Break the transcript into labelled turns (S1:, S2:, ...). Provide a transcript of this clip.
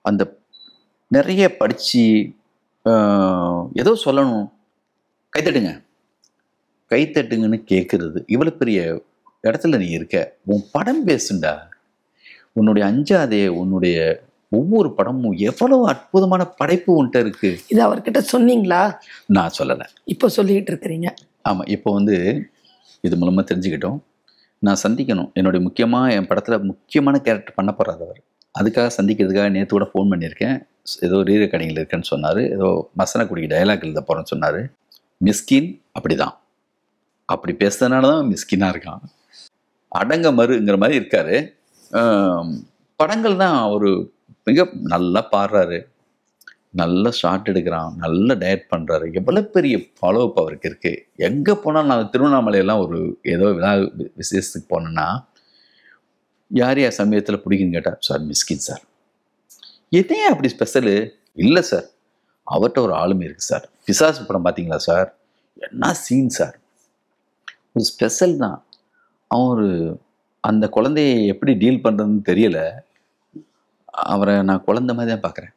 S1: அந்த நிறைய படித்து ஏதோ சொல்லணும், கைத்தட்டுங்க கைத்தட்டுங்கன்னு கேட்குறது. இவ்வளோ பெரிய இடத்துல நீ இருக்க, உன் படம் பேசுண்டா, உன்னுடைய அஞ்சாதே, உன்னுடைய ஒவ்வொரு படமும் எவ்வளவு அற்புதமான படைப்பு உன்கிட்ட இருக்கு.
S2: இது அவர்கிட்ட சொன்னீங்களா?
S1: நான் சொல்லலை,
S2: இப்போ சொல்லிக்கிட்டு இருக்கிறீங்க.
S1: ஆமாம், இப்போ வந்து இது மூலமாக தெரிஞ்சுக்கிட்டோம். நான் சந்திக்கணும், என்னுடைய முக்கியமாக என் படத்தில் முக்கியமான கேரக்டர் பண்ண போகிறார் அவர். அதுக்காக சந்திக்கிறதுக்காக நேற்று கூட ஃபோன் பண்ணியிருக்கேன். ஏதோ ரீ ரெக்கார்டிங்கில் இருக்கேன்னு சொன்னார். ஏதோ மசனக்குடிக்கு டயலாக் எழுத போகிறேன்னு சொன்னார். மிஸ்கின் அப்படி தான், அப்படி பேசுறதுனால தான் மிஸ்கினாக இருக்கான். அடங்க மறுங்கிற மாதிரி இருக்கார். படங்கள் தான் ஒரு மிக நல்லா பாடுறாரு, நல்ல ஷார்ட் எடுக்கிறான், நல்ல டயட் பண்ணுறாரு. எவ்வளோ பெரிய ஃபாலோ அப் அவருக்கு இருக்குது. எங்கே போனால் நான் திருவண்ணாமலையெல்லாம் ஒரு ஏதோ விழா விசேஷத்துக்கு போனேன்னா யார் யார் சமயத்தில் பிடிக்குன்னு கேட்டால், சார் மிஸ்கின் சார். என்னையா அப்படி ஸ்பெஷலு? இல்லை சார், அவர்கிட்ட ஒரு ஆளுமை இருக்குது சார். பிசாசு படம் பார்த்தீங்களா சார், என்ன சீன் சார், ஒரு ஸ்பெஷல் தான். அவன் அந்த குழந்தைய எப்படி டீல் பண்ணுறதுன்னு தெரியலை. அவரை நான் குழந்தை மாதிரி தான் பார்க்குறேன்.